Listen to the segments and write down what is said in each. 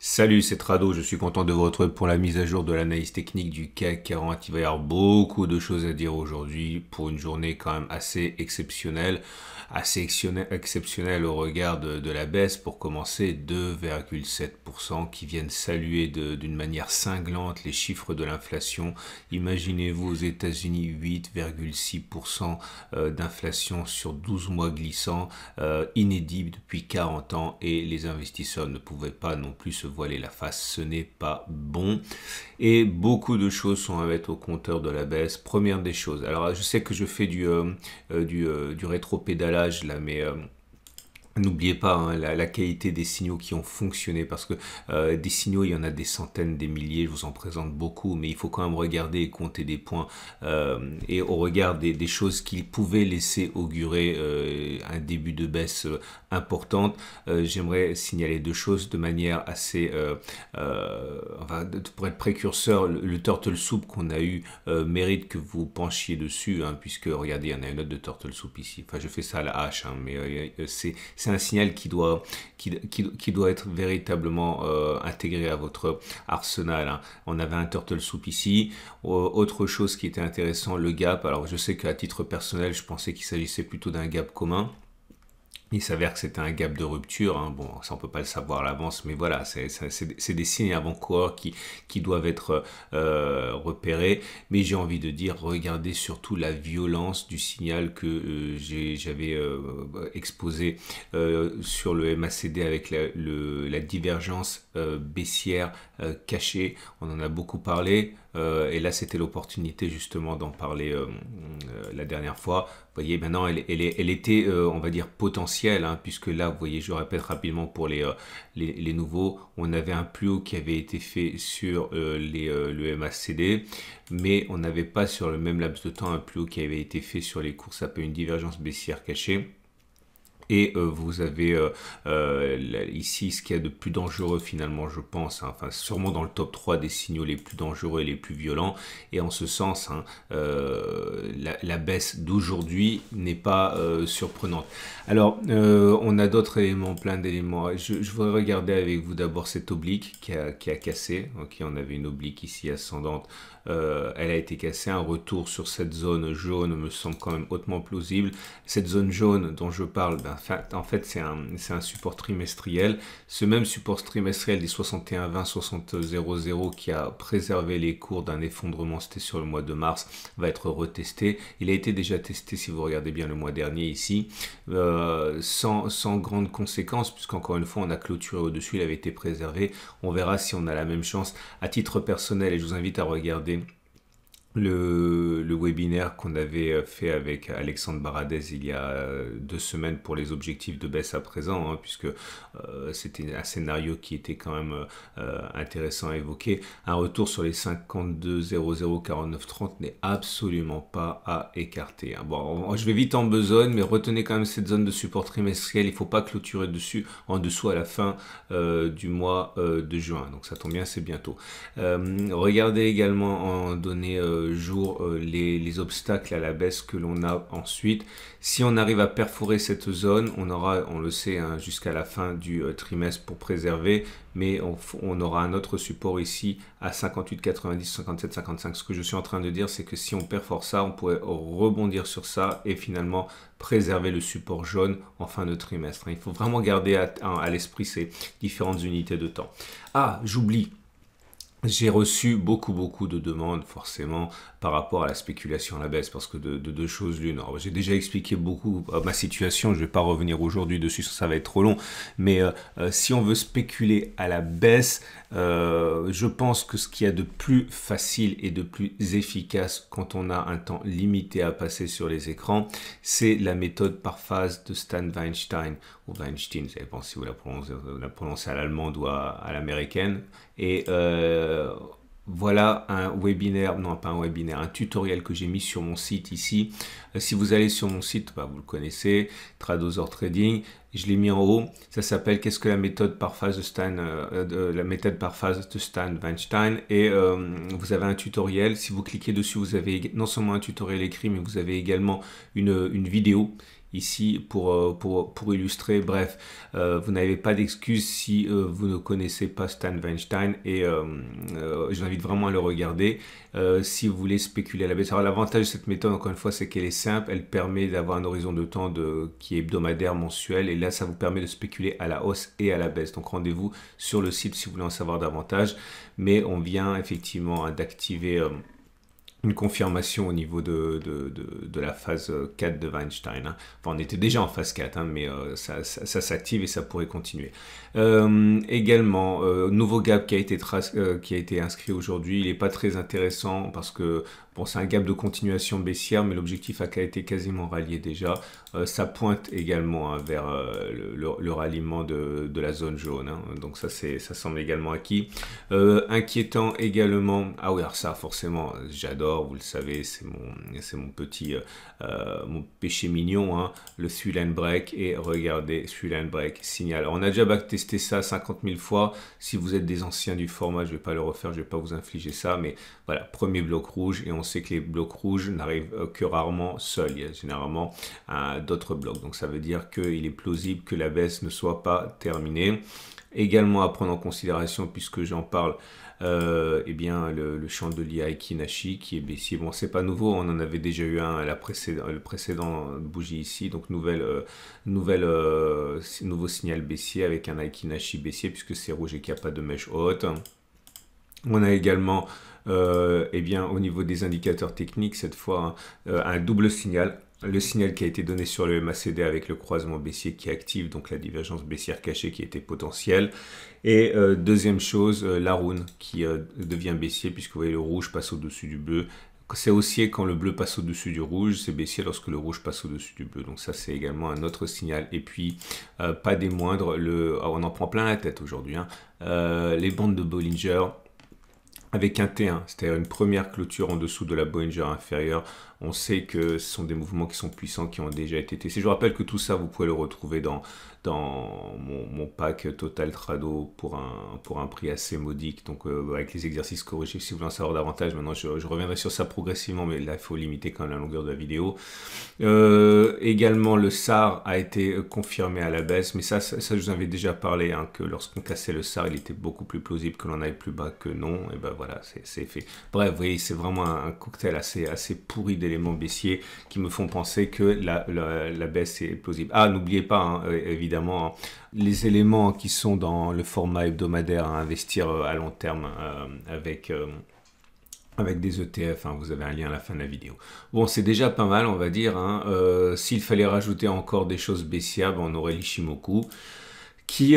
Salut, c'est Trado, je suis content de vous retrouver pour la mise à jour de l'analyse technique du CAC 40. Il va y avoir beaucoup de choses à dire aujourd'hui pour une journée quand même assez exceptionnelle au regard de la baisse. Pour commencer, 2,7% qui viennent saluer d'une manière cinglante les chiffres de l'inflation. Imaginez-vous aux États-Unis 8,6% d'inflation sur 12 mois glissants, inédit depuis 40 ans et les investisseurs ne pouvaient pas non plus se voiler la face, ce n'est pas bon. Et beaucoup de choses sont à mettre au compteur de la baisse. Première des choses, alors je sais que je fais du rétro-pédalage là, mais n'oubliez pas hein, la qualité des signaux qui ont fonctionné parce que des signaux, il y en a des centaines, des milliers, je vous en présente beaucoup, mais il faut quand même regarder et compter des points et au regard des choses qui pouvaient laisser augurer un début de baisse importante. J'aimerais signaler deux choses de manière assez, pour être précurseur, le turtle soup qu'on a eu mérite que vous penchiez dessus, hein, puisque regardez, il y en a une autre de turtle soup ici. Enfin, je fais ça à la hache, hein, mais c'est un signal qui doit être véritablement intégré à votre arsenal. Hein. On avait un turtle soup ici. Autre chose qui était intéressant, le gap. Alors je sais qu'à titre personnel, je pensais qu'il s'agissait plutôt d'un gap commun. Il s'avère que c'était un gap de rupture, hein. Bon, ça on peut pas le savoir à l'avance, mais voilà, c'est des signes avant-coureurs qui doivent être repérés. Mais j'ai envie de dire, regardez surtout la violence du signal que j'avais exposé sur le MACD avec la divergence baissière cachée. On en a beaucoup parlé. Et là, c'était l'opportunité justement d'en parler la dernière fois. Vous voyez, maintenant, elle était, on va dire, potentielle, hein, puisque là, vous voyez, je répète rapidement pour les nouveaux, on avait un plus haut qui avait été fait sur le MACD, mais on n'avait pas sur le même laps de temps un plus haut qui avait été fait sur les cours, ça s'appelle une divergence baissière cachée. Et vous avez ici ce qu'il y a de plus dangereux finalement, je pense, hein, enfin sûrement dans le top 3 des signaux les plus dangereux et les plus violents. Et en ce sens, hein, la baisse d'aujourd'hui n'est pas surprenante. Alors, on a d'autres éléments, plein d'éléments. Je voudrais regarder avec vous d'abord cette oblique qui a cassé. Ok, on avait une oblique ici ascendante. Elle a été cassée. Un retour sur cette zone jaune me semble quand même hautement plausible. Cette zone jaune dont je parle, ben, en fait, c'est un support trimestriel. Ce même support trimestriel des 61,20, 60,00 qui a préservé les cours d'un effondrement, c'était sur le mois de mars, va être retesté. Il a été déjà testé, si vous regardez bien, le mois dernier ici, sans grande conséquence, puisqu'encore une fois, on a clôturé au-dessus, il avait été préservé. On verra si on a la même chance. À titre personnel, et je vous invite à regarder le webinaire qu'on avait fait avec Alexandre Baradez il y a 2 semaines pour les objectifs de baisse à présent, hein, puisque c'était un scénario qui était quand même intéressant à évoquer. Un retour sur les 52,00, 49,30 n'est absolument pas à écarter, hein. Bon, je vais vite en besogne, mais retenez quand même cette zone de support trimestriel. Il ne faut pas clôturer dessus en dessous à la fin du mois de juin. Donc ça tombe bien, c'est bientôt. Regardez également en données jour les obstacles à la baisse que l'on a ensuite. Si on arrive à perforer cette zone, on aura, on le sait, hein, jusqu'à la fin du trimestre pour préserver, mais on aura un autre support ici à 58,90, 57,55. Ce que je suis en train de dire, c'est que si on perfore ça, on pourrait rebondir sur ça et finalement préserver le support jaune en fin de trimestre. Il faut vraiment garder à l'esprit ces différentes unités de temps. Ah, j'oublie. J'ai reçu beaucoup de demandes forcément par rapport à la spéculation à la baisse parce que de deux choses l'une. J'ai déjà expliqué beaucoup ma situation, je ne vais pas revenir aujourd'hui dessus, ça va être trop long, mais si on veut spéculer à la baisse, je pense que ce qu'il y a de plus facile et de plus efficace quand on a un temps limité à passer sur les écrans, c'est la méthode par phase de Stan Weinstein, ou Weinstein, ça dépend si vous la prononcez à l'allemande ou à l'américaine, et voilà un webinaire, non pas un webinaire, un tutoriel que j'ai mis sur mon site ici. Si vous allez sur mon site, bah, vous le connaissez, Tradosaur Trading, je l'ai mis en haut. Ça s'appelle qu'est-ce que la méthode par phase de Stan, la méthode par phase de Stan Weinstein. Et vous avez un tutoriel. Si vous cliquez dessus, vous avez non seulement un tutoriel écrit, mais vous avez également une vidéo ici pour illustrer. Bref, vous n'avez pas d'excuse si vous ne connaissez pas Stan Weinstein et je vous invite vraiment à le regarder si vous voulez spéculer à la baisse. Alors l'avantage de cette méthode, encore une fois, c'est qu'elle est simple, elle permet d'avoir un horizon de temps qui est hebdomadaire, mensuel, et là ça vous permet de spéculer à la hausse et à la baisse. Donc rendez-vous sur le site si vous voulez en savoir davantage, mais on vient effectivement d'activer une confirmation au niveau de la phase 4 de Weinstein. Hein. Enfin, on était déjà en phase 4, hein, mais ça s'active et ça pourrait continuer. Également, nouveau gap qui a été inscrit aujourd'hui. Il n'est pas très intéressant parce que bon, c'est un gap de continuation baissière, mais l'objectif a été quasiment rallié déjà. Ça pointe également hein, vers le ralliement de la zone jaune. Hein. Donc ça semble également acquis. Inquiétant également. Ah oui, alors ça forcément, j'adore, vous le savez, c'est mon petit mon péché mignon, hein, le Three Line Break. Et regardez, Three Line Break, signal. Alors, on a déjà backtesté ça 50 000 fois. Si vous êtes des anciens du format, je ne vais pas le refaire, je ne vais pas vous infliger ça. Mais voilà, premier bloc rouge. Et on sait que les blocs rouges n'arrivent que rarement seuls. Il y a généralement d'autres blocs. Donc, ça veut dire qu'il est plausible que la baisse ne soit pas terminée. Également à prendre en considération, puisque j'en parle, eh bien le chandelier Aiki-Nashi qui est baissier. Bon, c'est pas nouveau, on en avait déjà eu un à le précédent bougie ici, donc nouveau signal baissier avec un Aiki-Nashi baissier puisque c'est rouge et qu'il n'y a pas de mèche haute. On a également, eh bien, au niveau des indicateurs techniques, cette fois, hein, un double signal. Le signal qui a été donné sur le MACD avec le croisement baissier qui active, donc la divergence baissière cachée qui était potentielle. Et deuxième chose, la rune qui devient baissier puisque vous voyez le rouge passe au-dessus du bleu. C'est haussier quand le bleu passe au-dessus du rouge, c'est baissier lorsque le rouge passe au-dessus du bleu. Donc ça c'est également un autre signal. Et puis, pas des moindres, on en prend plein la tête aujourd'hui, hein, les bandes de Bollinger avec un T1, c'est-à-dire une première clôture en dessous de la Bollinger inférieure. On sait que ce sont des mouvements qui sont puissants, qui ont déjà été testés. Je vous rappelle que tout ça, vous pouvez le retrouver dans mon pack Total Trado pour un prix assez modique. Donc avec les exercices corrigés, si vous voulez en savoir davantage, maintenant je reviendrai sur ça progressivement, mais là il faut limiter quand même la longueur de la vidéo. Également le SAR a été confirmé à la baisse, mais ça je vous en avais déjà parlé, hein, que lorsqu'on cassait le SAR, il était beaucoup plus plausible que l'on aille plus bas que non. Et ben voilà, c'est fait. Bref, vous voyez, c'est vraiment un cocktail assez pourri d'éléments baissiers qui me font penser que la baisse est plausible. Ah, n'oubliez pas, hein, évidemment, hein, les éléments qui sont dans le format hebdomadaire à investir à long terme avec des ETF, hein, vous avez un lien à la fin de la vidéo. Bon, c'est déjà pas mal, on va dire. Hein. S'il fallait rajouter encore des choses baissières, ben, on aurait l'Ishimoku. Qui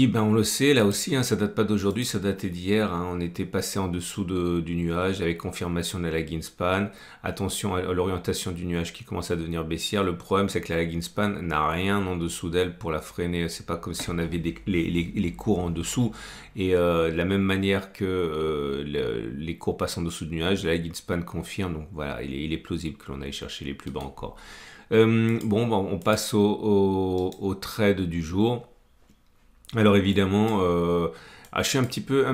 ben on le sait, là aussi, hein, ça date pas d'aujourd'hui, ça datait d'hier. Hein, on était passé en dessous du nuage avec confirmation de la lagging span. Attention à l'orientation du nuage qui commence à devenir baissière. Le problème, c'est que la lagging span n'a rien en dessous d'elle pour la freiner. C'est pas comme si on avait les cours en dessous. Et de la même manière que les cours passent en dessous du nuage, la lagging span confirme. Donc voilà, il est plausible que l'on aille chercher les plus bas encore. Bon, on passe au trade du jour. Alors évidemment, je suis un petit peu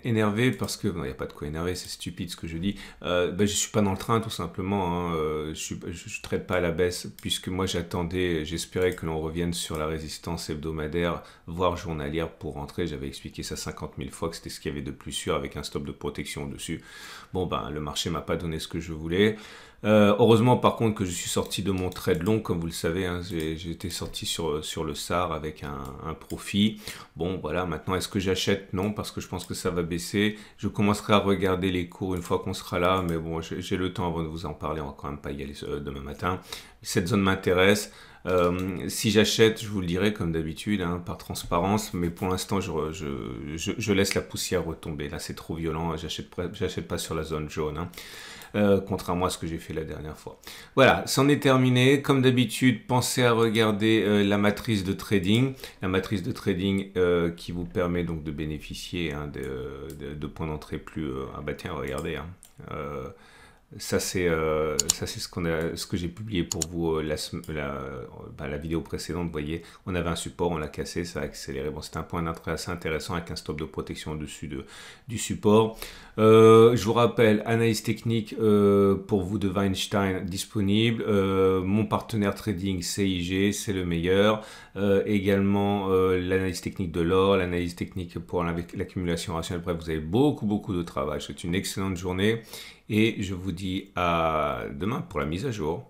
énervé parce que il n'y a pas de quoi énerver, c'est stupide ce que je dis. Je suis pas dans le train tout simplement. Hein, je traite pas à la baisse puisque moi j'espérais que l'on revienne sur la résistance hebdomadaire, voire journalière pour rentrer. J'avais expliqué ça 50 000 fois que c'était ce qu'il y avait de plus sûr avec un stop de protection au-dessus. Bon ben le marché m'a pas donné ce que je voulais. Heureusement par contre que je suis sorti de mon trade long, comme vous le savez, hein, j'étais sorti sur le SAR avec un profit. Bon voilà, maintenant est-ce que j'achète? Non, parce que je pense que ça va baisser. Je commencerai à regarder les cours une fois qu'on sera là, mais bon, j'ai le temps avant de vous en parler, on va quand même pas y aller demain matin. Cette zone m'intéresse. Si j'achète, je vous le dirai comme d'habitude, hein, par transparence, mais pour l'instant je laisse la poussière retomber. Là c'est trop violent, j'achète pas sur la zone jaune, hein. Contrairement à ce que j'ai fait la dernière fois. Voilà, c'en est terminé. Comme d'habitude, pensez à regarder la matrice de trading. La matrice de trading qui vous permet donc de bénéficier, hein, de points d'entrée plus... ah bah tiens, regardez. Hein, Ça c'est ce que j'ai publié pour vous la vidéo précédente. Vous voyez, on avait un support, on l'a cassé, ça a accéléré. Bon, c'est un point d'entrée assez intéressant avec un stop de protection au-dessus du support. Je vous rappelle, analyse technique pour vous de Weinstein disponible. Mon partenaire trading CIG, c'est le meilleur. Également l'analyse technique de l'or, l'analyse technique pour l'accumulation rationnelle. Bref, vous avez beaucoup de travail. C'est une excellente journée et je vous dis à demain pour la mise à jour.